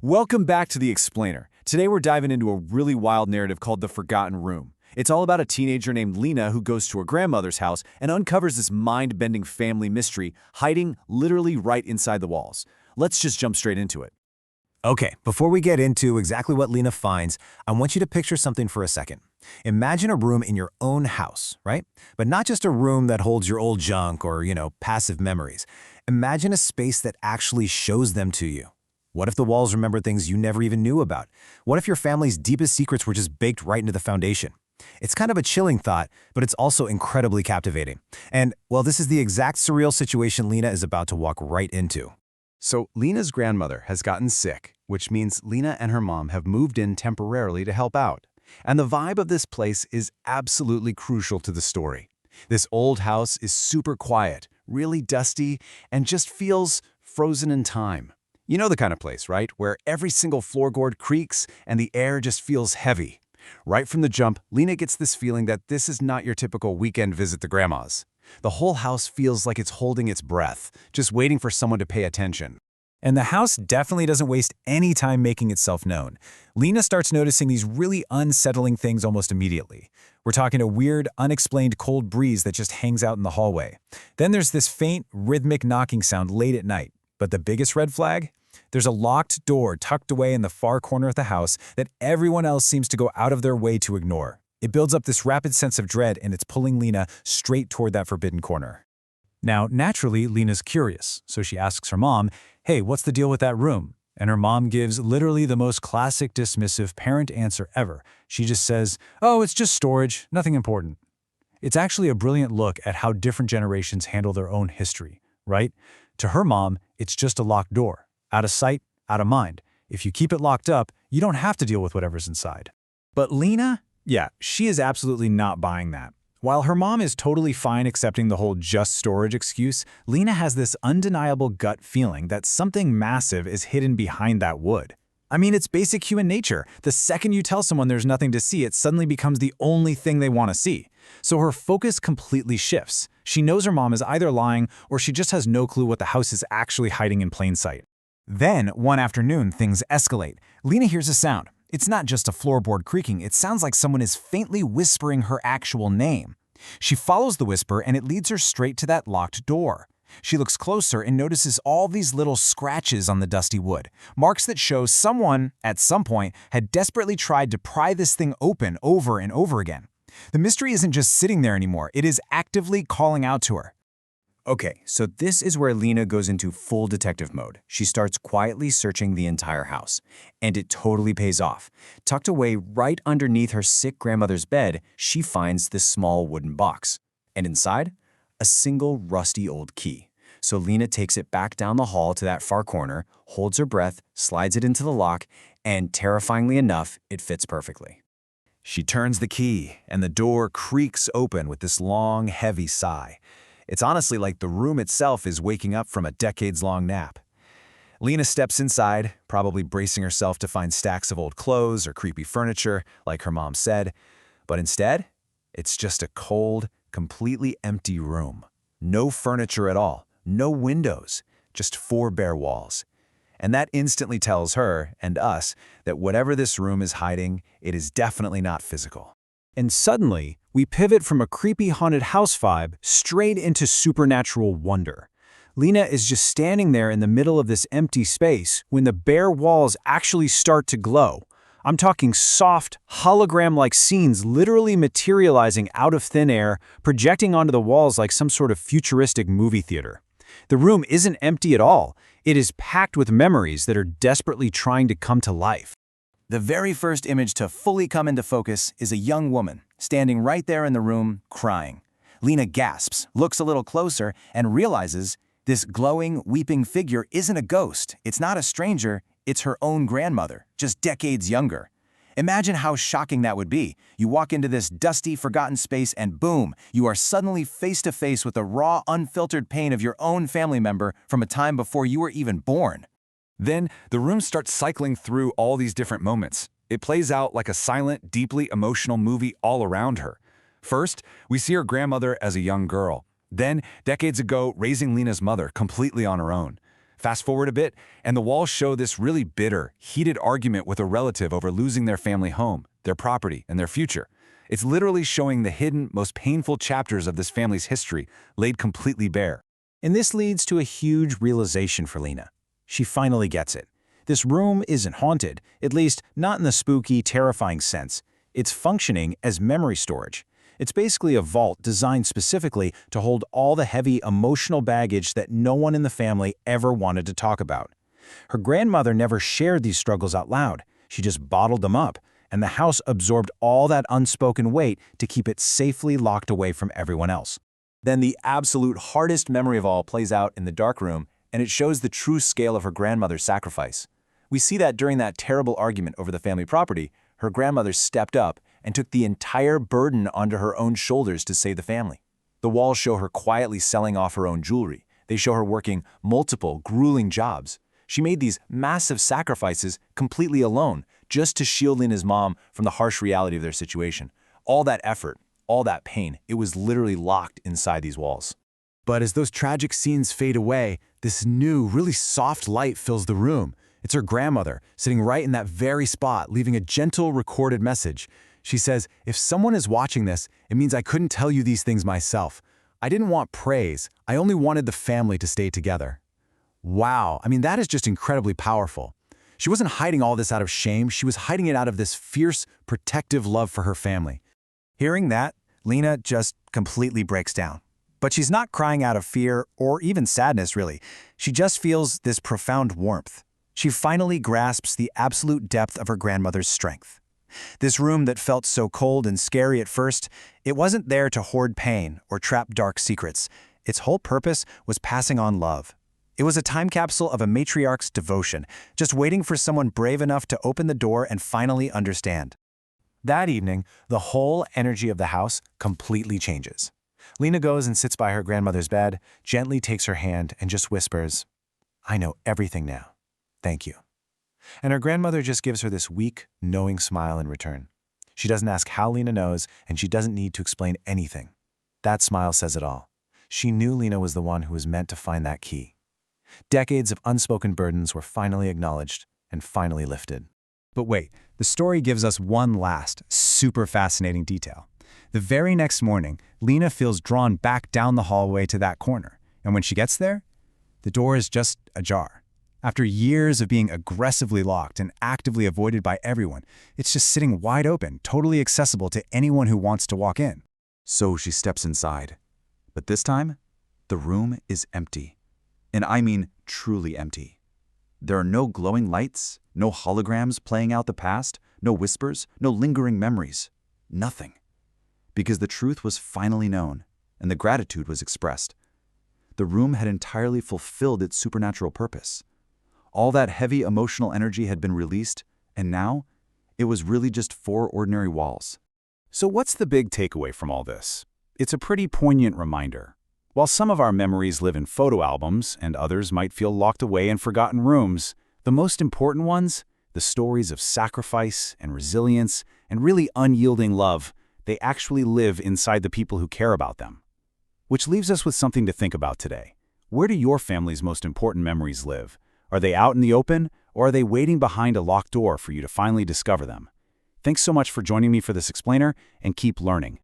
Welcome back to The Explainer. Today we're diving into a really wild narrative called The Forgotten Room. It's all about a teenager named Lena who goes to her grandmother's house and uncovers this mind-bending family mystery hiding literally right inside the walls. Let's just jump straight into it. Okay, before we get into exactly what Lena finds, I want you to picture something for a second. Imagine a room in your own house, right? But not just a room that holds your old junk or, passive memories. Imagine a space that actually shows them to you. What if the walls remember things you never even knew about? What if your family's deepest secrets were just baked right into the foundation? It's kind of a chilling thought, but it's also incredibly captivating. And, well, this is the exact surreal situation Lena is about to walk right into. So Lena's grandmother has gotten sick, which means Lena and her mom have moved in temporarily to help out. And the vibe of this place is absolutely crucial to the story. This old house is super quiet, really dusty, and just feels frozen in time. You know the kind of place, right? Where every single floorboard creaks and the air just feels heavy. Right from the jump, Lena gets this feeling that this is not your typical weekend visit to grandma's. The whole house feels like it's holding its breath, just waiting for someone to pay attention. And the house definitely doesn't waste any time making itself known. Lena starts noticing these really unsettling things almost immediately. We're talking a weird, unexplained cold breeze that just hangs out in the hallway. Then there's this faint, rhythmic knocking sound late at night. But the biggest red flag? There's a locked door tucked away in the far corner of the house that everyone else seems to go out of their way to ignore. It builds up this rapid sense of dread, and it's pulling Lena straight toward that forbidden corner. Now, naturally, Lena's curious, so she asks her mom, "Hey, what's the deal with that room?" And her mom gives literally the most classic dismissive parent answer ever. She just says, "Oh, it's just storage, nothing important." It's actually a brilliant look at how different generations handle their own history, right? To her mom, it's just a locked door. Out of sight, out of mind. If you keep it locked up, you don't have to deal with whatever's inside. But Lena? Yeah, she is absolutely not buying that. While her mom is totally fine accepting the whole just storage excuse, Lena has this undeniable gut feeling that something massive is hidden behind that wood. I mean, it's basic human nature. The second you tell someone there's nothing to see, it suddenly becomes the only thing they want to see. So her focus completely shifts. She knows her mom is either lying or she just has no clue what the house is actually hiding in plain sight. Then, one afternoon, things escalate. Lena hears a sound. It's not just a floorboard creaking, it sounds like someone is faintly whispering her actual name. She follows the whisper and it leads her straight to that locked door. She looks closer and notices all these little scratches on the dusty wood, marks that show someone, at some point, had desperately tried to pry this thing open over and over again. The mystery isn't just sitting there anymore, it is actively calling out to her. Okay, so this is where Lena goes into full detective mode. She starts quietly searching the entire house. And it totally pays off. Tucked away right underneath her sick grandmother's bed, she finds this small wooden box. And inside, a single rusty old key. So Lena takes it back down the hall to that far corner, holds her breath, slides it into the lock, and terrifyingly enough, it fits perfectly. She turns the key, and the door creaks open with this long, heavy sigh. It's honestly like the room itself is waking up from a decades-long nap. Lena steps inside, probably bracing herself to find stacks of old clothes or creepy furniture, like her mom said. But instead, it's just a cold, completely empty room. No furniture at all, no windows, just four bare walls. And that instantly tells her, and us, that whatever this room is hiding, it is definitely not physical. And suddenly, we pivot from a creepy haunted house vibe straight into supernatural wonder. Lena is just standing there in the middle of this empty space when the bare walls actually start to glow. I'm talking soft, hologram-like scenes literally materializing out of thin air, projecting onto the walls like some sort of futuristic movie theater. The room isn't empty at all. It is packed with memories that are desperately trying to come to life. The very first image to fully come into focus is a young woman, standing right there in the room, crying. Lena gasps, looks a little closer, and realizes this glowing, weeping figure isn't a ghost, it's not a stranger, it's her own grandmother, just decades younger. Imagine how shocking that would be. You walk into this dusty, forgotten space and boom, you are suddenly face to face with the raw, unfiltered pain of your own family member from a time before you were even born. Then, the room starts cycling through all these different moments. It plays out like a silent, deeply emotional movie all around her. First, we see her grandmother as a young girl. Then, decades ago, raising Lena's mother completely on her own. Fast forward a bit, and the walls show this really bitter, heated argument with a relative over losing their family home, their property, and their future. It's literally showing the hidden, most painful chapters of this family's history laid completely bare. And this leads to a huge realization for Lena. She finally gets it. This room isn't haunted, at least not in the spooky, terrifying sense. It's functioning as memory storage. It's basically a vault designed specifically to hold all the heavy emotional baggage that no one in the family ever wanted to talk about. Her grandmother never shared these struggles out loud. She just bottled them up, and the house absorbed all that unspoken weight to keep it safely locked away from everyone else. Then the absolute hardest memory of all plays out in the dark room, and it shows the true scale of her grandmother's sacrifice. We see that during that terrible argument over the family property, her grandmother stepped up and took the entire burden onto her own shoulders to save the family. The walls show her quietly selling off her own jewelry. They show her working multiple, grueling jobs. She made these massive sacrifices completely alone, just to shield Lena's mom from the harsh reality of their situation. All that effort, all that pain, it was literally locked inside these walls. But as those tragic scenes fade away, this new, really soft light fills the room. It's her grandmother, sitting right in that very spot, leaving a gentle, recorded message. She says, "If someone is watching this, it means I couldn't tell you these things myself. I didn't want praise. I only wanted the family to stay together." Wow, I mean, that is just incredibly powerful. She wasn't hiding all this out of shame. She was hiding it out of this fierce, protective love for her family. Hearing that, Lena just completely breaks down. But she's not crying out of fear or even sadness, really. She just feels this profound warmth. She finally grasps the absolute depth of her grandmother's strength. This room that felt so cold and scary at first, it wasn't there to hoard pain or trap dark secrets. Its whole purpose was passing on love. It was a time capsule of a matriarch's devotion, just waiting for someone brave enough to open the door and finally understand. That evening, the whole energy of the house completely changes. Lena goes and sits by her grandmother's bed, gently takes her hand, and just whispers, "I know everything now. Thank you." And her grandmother just gives her this weak, knowing smile in return. She doesn't ask how Lena knows, and she doesn't need to explain anything. That smile says it all. She knew Lena was the one who was meant to find that key. Decades of unspoken burdens were finally acknowledged and finally lifted. But wait, the story gives us one last, super fascinating detail. The very next morning, Lena feels drawn back down the hallway to that corner, and when she gets there, the door is just ajar. After years of being aggressively locked and actively avoided by everyone, it's just sitting wide open, totally accessible to anyone who wants to walk in. So she steps inside. But this time, the room is empty. And I mean truly empty. There are no glowing lights, no holograms playing out the past, no whispers, no lingering memories. Nothing. Because the truth was finally known, and the gratitude was expressed. The room had entirely fulfilled its supernatural purpose. All that heavy emotional energy had been released, and now it was really just four ordinary walls. So what's the big takeaway from all this? It's a pretty poignant reminder. While some of our memories live in photo albums and others might feel locked away in forgotten rooms, the most important ones, the stories of sacrifice and resilience and really unyielding love, they actually live inside the people who care about them. Which leaves us with something to think about today. Where do your family's most important memories live? Are they out in the open, or are they waiting behind a locked door for you to finally discover them? Thanks so much for joining me for this explainer, and keep learning.